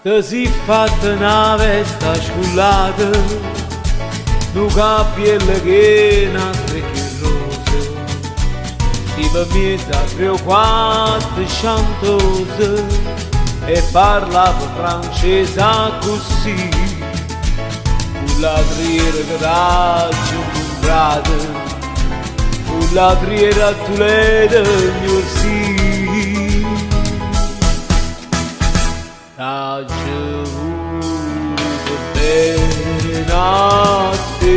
Te si fatta una vesta scullata, nu cappiello che n'altre che rose, ti per mezza preoccupata chantosa e parlava francese così, con la triera che raggia incontrata, con la triera a Toledo mio sì. T'ho voluto bene a te,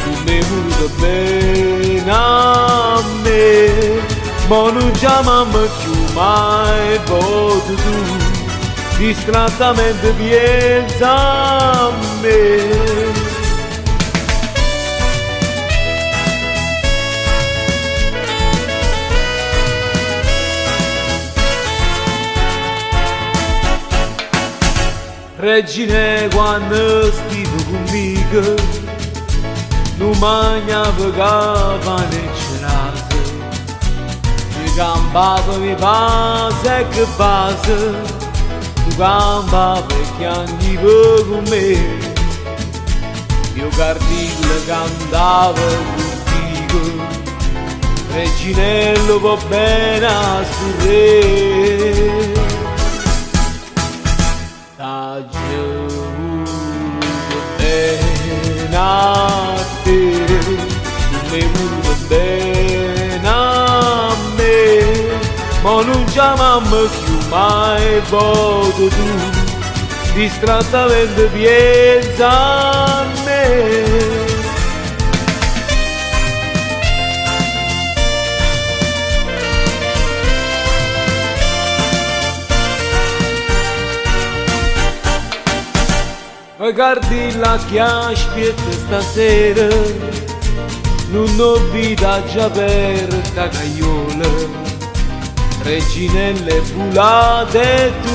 tu mi hai voluto bene a me, ma non chiamami più mai potuto, distrattamente pensa a me. Regine quando stivo conmigo, non mangiavo pane e cerase, mi campava mi passa e che passa, tu campavi e chiangivo con me, io cardillo cantavo contigo, Reginello va bene a sto re. T'ho voluto bene a te, tu mi hai voluto bene a me, ma non chiamami più mai potuto, distrattamente pensa a me. Guardi la che aspetta stasera, non ho vita già aperta cagliola, reginelle fulate e tu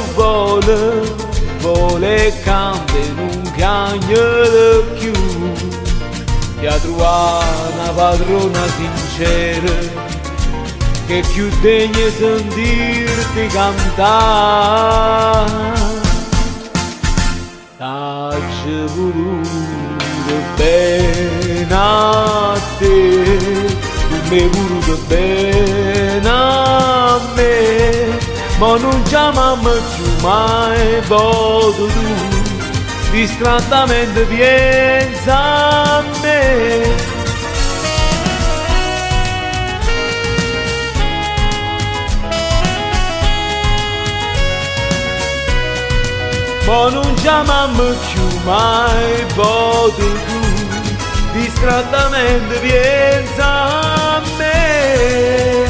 vole e cambia in un cagnolo più, ti ha trovato una padrona sincera, che più degna di sentirti cantare. T'ho voluto bene a te, tu mi hai voluto bene a me, ma non chiamami più mai potuto, distrattamente pensa a me. Ma non chiamami più mai potuto, distrattamente pensa a me.